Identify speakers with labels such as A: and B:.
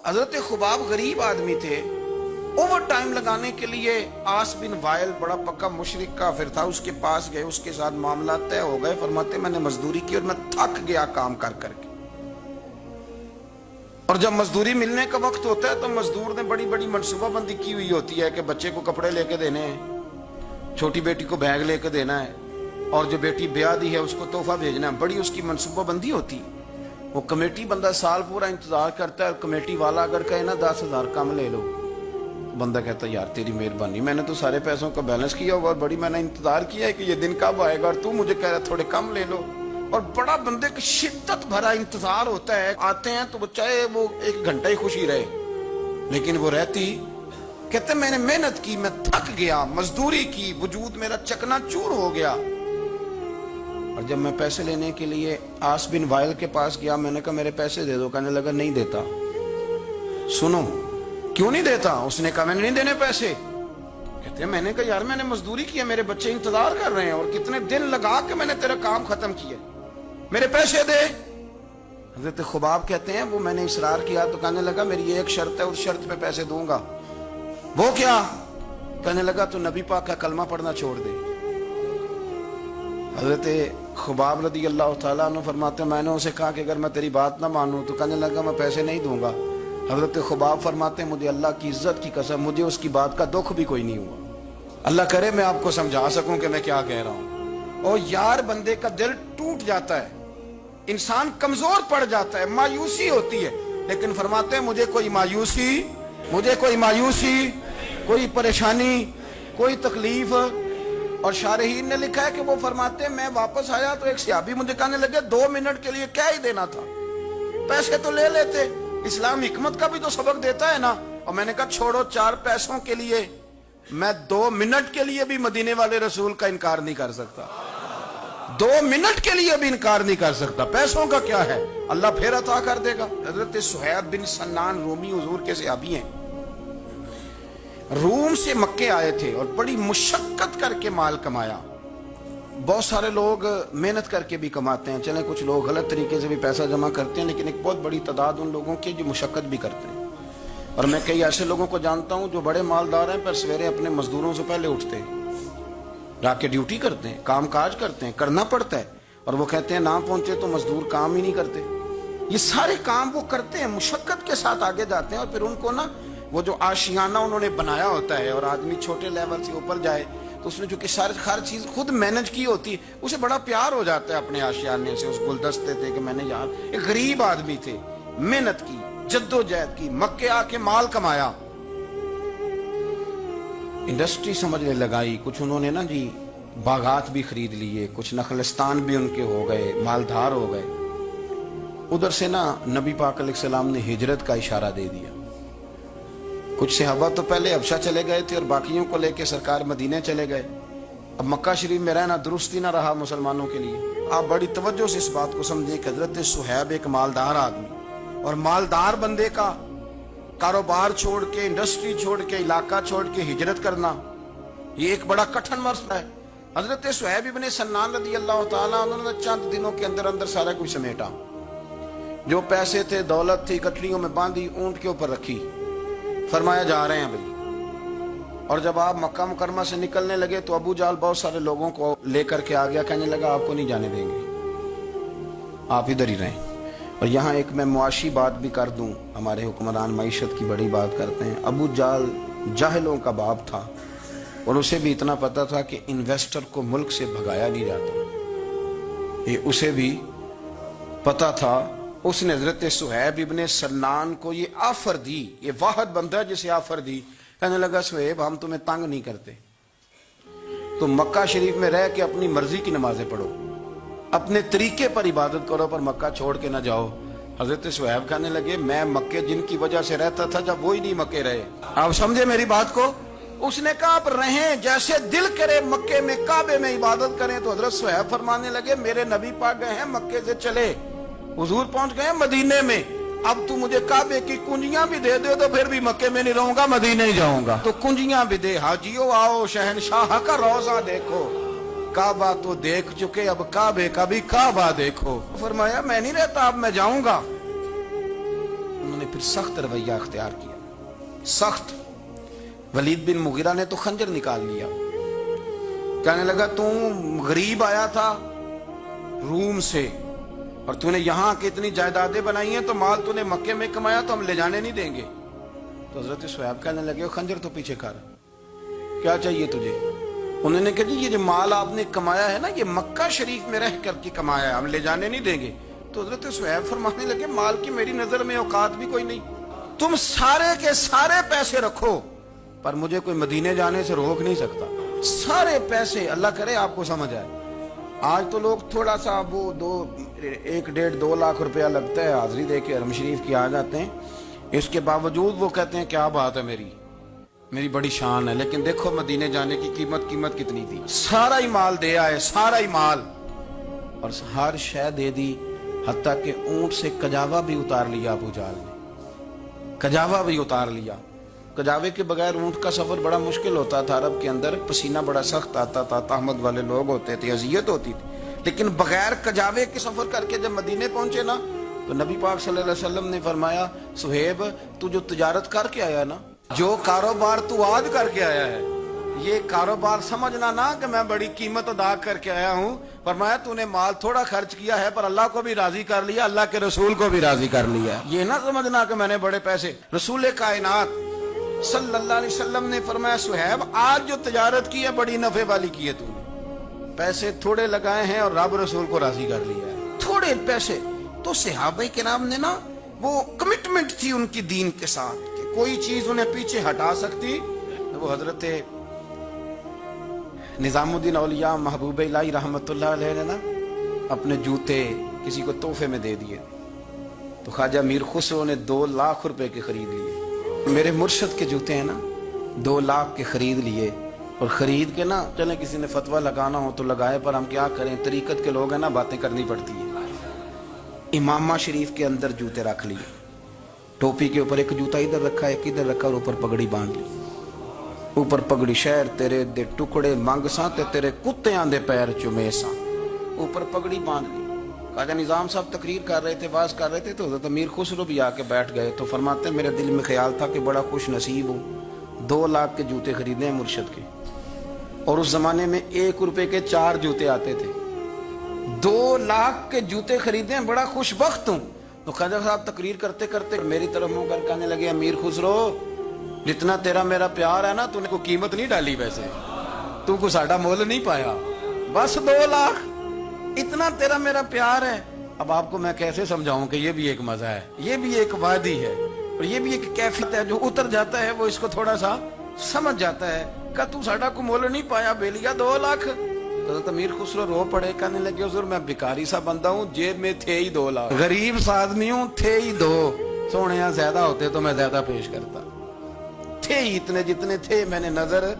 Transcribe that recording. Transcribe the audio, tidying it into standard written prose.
A: हजरत खुबाब गरीब आदमी थे। ओवर टाइम लगाने के लिए आस बिन वाइल बड़ा पक्का मुशरिक काफिर था, उसके पास गए, उसके साथ मामला तय हो गए। फरमाते मैंने मजदूरी की और मैं थक गया काम कर करके। और जब मजदूरी मिलने का वक्त होता है तो मजदूर ने बड़ी बड़ी मनसूबाबंदी की हुई होती है कि बच्चे को कपड़े लेके देने हैं, छोटी बेटी को बैग लेके देना है, और जो बेटी ब्याह दी है उसको तोहफा भेजना है। बड़ी उसकी मनसूबाबंदी होती है। वो कमेटी बंदा साल पूरा इंतजार करता है, और कमेटी वाला अगर कहे ना 10,000 कम ले लो, बंदा कहता है यार तेरी मेहरबानी, मैंने तो सारे पैसों का बैलेंस किया हुआ, बड़ी मैंने इंतजार किया है कि ये दिन कब आएगा, और तू मुझे कह रहा है थोड़े कम ले लो। और बड़ा बंदे की शिद्दत भरा इंतजार होता है। आते हैं तो चाहे वो 1 घंटा ही खुशी रहे, लेकिन वो रहती, कहते मैंने मेहनत की, मैं थक गया, मजदूरी की, वजूद मेरा चकनाचूर हो गया। और जब मैं पैसे लेने के लिए आस बिन वाइल के पास गया, मैंने कहा मेरे पैसे दे दो। कहने लगा नहीं देता। सुनो क्यों नहीं देता? उसने कहा मैंने नहीं देने पैसे। कहते हैं मैंने कहा यार मैंने मजदूरी की है, मेरे बच्चे इंतजार कर रहे हैं, और कितने दिन लगा के मैंने तेरा काम खत्म किया, मेरे पैसे दे। हजरत खुबाब कहते हैं वो मैंने इसरार किया तो कहने लगा मेरी एक शर्त है, उस शर्त पे पैसे दूंगा। वो क्या? कहने लगा तू नबी पाक का कलमा पढ़ना छोड़ दे। हजरत खुबाब रदी अल्लाह तआला अन्हु फरमाते मैंने उसे कहा कि अगर मैं तेरी बात ना मानूं तो कहने लगा मैं पैसे नहीं दूंगा। हजरत खुबाब फरमाते मुझे अल्लाह की इज्जत की कसम, मुझे उसकी बात का दुख भी कोई नहीं हुआ। अल्लाह करे मैं आपको समझा सकूं कि मैं क्या कह रहा हूं। और यार बंदे का दिल टूट जाता है, इंसान कमजोर पड़ जाता है, मायूसी होती है, लेकिन फरमाते हैं मुझे कोई मायूसी, कोई परेशानी, कोई तकलीफ। और शारहीन ने लिखा है कि वो फरमाते हैं मैं वापस आया तो एक सहाबी मुझे कहने लगे 2 मिनट के लिए क्या ही देना था, पैसे तो ले लेते, इस्लाम हिकमत का भी तो सबक देता है ना। और मैंने कहा छोड़ो, 4 पैसों के लिए मैं 2 मिनट के लिए भी मदीने वाले रसूल का इनकार नहीं कर सकता, 2 मिनट के लिए भी इनकार नहीं कर सकता। पैसों का क्या है, अल्लाह फिर अता कर देगा। हजरत सुहैब बिन सन्नान रूमी हुजूर के सहाबी हैं, रूम से मक्के आए थे और बड़ी मुशक्कत करके माल कमाया। बहुत सारे लोग मेहनत करके भी कमाते हैं, चले कुछ लोग गलत तरीके से भी पैसा जमा करते हैं, लेकिन एक बहुत बड़ी तादाद उन लोगों की जो मुशक्कत भी करते हैं। और मैं कई ऐसे लोगों को जानता हूं जो बड़े मालदार हैं पर सवेरे अपने मजदूरों से पहले उठते हैं, जाके ड्यूटी करते हैं, काम काज करते हैं, करना पड़ता है, और वो कहते हैं ना पहुंचे तो मजदूर काम ही नहीं करते। ये सारे काम वो करते हैं, मुशक्कत के साथ आगे जाते हैं। और फिर उनको ना वो जो आशियाना उन्होंने बनाया होता है, और आदमी छोटे लेवल से ऊपर जाए तो उसने जो कि हर चीज खुद मैनेज की होती है, उसे बड़ा प्यार हो जाता है अपने आशियाने से, उस गुलदस्ते थे कि मैंने यार एक गरीब आदमी थे, मेहनत की, जद्दोजहद की, मक्के आके माल कमाया, इंडस्ट्री समझने लगाई, कुछ उन्होंने ना जी बागात भी खरीद लिए, कुछ नखलिस्तान भी उनके हो गए, मालधार हो गए। उधर से ना नबी पाक अलैहिस्सलाम ने हिजरत का इशारा दे दिया। कुछ सहाबा तो पहले हबशा चले गए थे और बाकियों को लेके सरकार मदीने चले गए। अब मक्का शरीफ में रहना दुरुस्त ही ना रहा मुसलमानों के लिए। आप बड़ी तवज्जो से इस बात को समझें कि हजरत सुहैब एक मालदार आदमी, और मालदार बंदे का कारोबार छोड़ के, इंडस्ट्री छोड़ के, इलाका छोड़ के हिजरत करना, ये एक बड़ा कठिन मसला है। हजरत सुहैब इब्ने सन्नान रज़ी अल्लाह तआला उन्होंने चंद दिनों के अंदर अंदर सारा कुछ समेटा। जो पैसे थे, दौलत थी, कटलियों में बांधी, ऊंट के ऊपर रखी, फरमाया जा रहे हैं भाई। और जब आप मक्का मुकरमा से निकलने लगे तो अबू जाल बहुत सारे लोगों को लेकर के आ गया, कहने लगा आपको नहीं जाने देंगे, आप इधर ही रहें। और यहाँ एक मैं मुआशी बात भी कर दूं, हमारे हुक्मरान मईशत की बड़ी बात करते हैं। अबू जाल जाहिलों का बाप था, और उसे भी इतना पता था कि इन्वेस्टर को मुल्क से भगाया नहीं जाता, ये उसे भी पता था। उसने हजरत सुहैब इब्ने सन्नान को ये ऑफर दी, ये वाहिद बंदा जिसे ऑफर दी। कहने लगा सुहैब हम तुम्हें तंग नहीं करते, तो मक्का शरीफ में रह के अपनी मर्जी की नमाजें पढ़ो, अपने तरीके पर इबादत करो, पर मक्का छोड़ के ना जाओ। हजरत सुहैब कहने लगे मैं मक्के जिनकी वजह से रहता था जब वो ही नहीं मक्के रहे। आप समझे मेरी बात को? उसने कहा आप रहें जैसे दिल करे, मक्के में काबे में इबादत करें। तो हजरत सुहैब फरमाने लगे मेरे नबी पाक गए हैं मक्के से चले, हुजूर पहुंच गए मदीने में, अब तू मुझे काबे की कुंजियां भी दे दे तो फिर भी मक्के में नहीं रहूंगा, मदीने ही जाऊंगा। तो कुंजियां भी दे, हाजियो आओ शहनशाह का रोजा देखो, काबा तो देख चुके अब काबे का भी काबा देखो। फरमाया मैं नहीं रहता, अब मैं जाऊंगा। उन्होंने پھر سخت رویہ اختیار کیا، سخت۔ ولید بن مغیرہ نے تو خنجر نکال لیا، کہنے لگا تم غریب آیا تھا روم سے اور تو نے یہاں کی اتنی جائیدادیں بنائی ہیں، تو مال تو نے مکے میں کمایا تو ہم لے جانے نہیں دیں گے۔ تو حضرت صہیب کہنے لگے خنجر تو پیچھے کر، کیا چاہیے تجھے؟ انہوں نے کہا جی یہ جو مال آپ نے کمایا ہے نا، یہ مکہ شریف میں رہ کر کے کمایا ہے، ہم لے جانے نہیں دیں گے۔ تو حضرت صہیب فرمانے لگے مال کی میری نظر میں اوقات بھی کوئی نہیں، تم سارے کے سارے پیسے رکھو پر مجھے کوئی مدینے جانے سے روک نہیں سکتا، سارے پیسے۔ اللہ کرے آپ کو سمجھ آئے۔ آج تو لوگ تھوڑا سا وہ 1.5-2 لاکھ روپیہ لگتا ہے حاضری دے کے حرم شریف کی آ جاتے ہیں، اس کے باوجود وہ کہتے ہیں کیا بات ہے، میری بڑی شان ہے، لیکن دیکھو مدینے جانے کی قیمت کتنی تھی۔ سارا ہی مال دے آئے، سارا ہی مال، اور ہر شے دے دی، حتیٰ کہ اونٹ سے کجاوا بھی اتار لیا ابو جہل نے، کجاوا بھی اتار لیا۔ کجاوے کے بغیر اونٹ کا سفر بڑا مشکل ہوتا تھا، عرب کے اندر پسینہ بڑا سخت آتا تھا، تہمت والے لوگ ہوتے تھے، اذیت ہوتی تھی، لیکن بغیر کجاوے کے سفر کر کے جب مدینے پہنچے نا، تو نبی پاک صلی اللہ علیہ وسلم نے فرمایا صہیب تو جو تجارت کر کے آیا نا، جو کاروبار تو آج کر کے آیا ہے، یہ کاروبار سمجھنا نا کہ میں بڑی قیمت ادا کر کے آیا ہوں، فرمایا تو نے مال تھوڑا خرچ کیا ہے پر اللہ کو بھی راضی کر لیا، اللہ کے رسول کو بھی راضی کر لیا۔ یہ نہ سمجھنا کہ میں نے بڑے پیسے۔ رسول کائنات صلی اللہ علیہ وسلم نے فرمایا صہیب آج جو تجارت کی ہے بڑی نفع والی کی ہے، تو نے پیسے تھوڑے لگائے ہیں اور رب رسول کو راضی کر لیا ہے، تھوڑے پیسے۔ تو صحابہ کرام نے نا وہ کمٹمنٹ تھی ان کی دین کے ساتھ کہ کوئی چیز انہیں پیچھے ہٹا سکتی۔ وہ حضرت نظام الدین اولیاء محبوب الہی رحمت اللہ علیہ نے نا اپنے جوتے کسی کو تحفے میں دے دیے، تو خواجہ میر خسرو نے 2 لاکھ روپے کے خرید لیے۔ میرے مرشد کے جوتے ہیں نا 2 لاکھ کے خرید لیے، اور خرید کے نا چلیں کسی نے فتویٰ لگانا ہو تو لگائے، پر ہم کیا کریں، طریقت کے لوگ ہیں نا، باتیں کرنی پڑتی ہیں۔ امامہ شریف کے اندر جوتے رکھ لیے، ٹوپی کے اوپر ایک جوتا ادھر رکھا ایک ادھر رکھا، اور اوپر پگڑی باندھ لی، اوپر پگڑی شہر تیرے دے ٹکڑے منگ ساں تے تیرے کتیاں دے پیر چومے ساں، اوپر پگڑی باندھ لی۔ خواجہ نظام صاحب تقریر کر رہے تھے، واز کر رہے تھے، تو حضرت امیر خسرو بھی آ کے بیٹھ گئے، تو فرماتے میرے دل میں خیال تھا کہ بڑا خوش نصیب ہوں، 2 لاکھ کے جوتے خریدے ہیں مرشد کے، اور اس زمانے میں 1 روپے کے 4 جوتے آتے تھے، 2 لاکھ کے جوتے خریدے ہیں، بڑا خوش بخت ہوں۔ تو خواجہ صاحب تقریر کرتے کرتے میری طرف منہ کر کہنے لگے امیر خسرو جتنا تیرا میرا پیار ہے نا، تو نے کوئی قیمت نہیں ڈالی، ویسے تو کو ساڈا مول نہیں پایا، بس 2 لاکھ اتنا تیرا میرا پیار ہے۔ اب آپ کو میں کیسے سمجھاؤں کہ یہ بھی ایک مزہ ہے، یہ بھی ایک وادی ہے، اور یہ بھی ایک کیفیت ہے، جو اتر جاتا ہے وہ اس کو تھوڑا سا سمجھ جاتا ہے کہ تو ساڈا کو مول نہیں پایا بیلیا 2 لاکھ۔ حضرت امیر خسرو رو پڑے، کہنے لگے حضور میں بیکاری سا بندہ ہوں، جیب میں تھے ہی 2 لاکھ، غریب سا آدمی ہوں، تھے ہی 2، سونے یہاں زیادہ ہوتے تو میں زیادہ پیش کرتا، تھے ہی اتنے جتنے تھے، میں نے نظر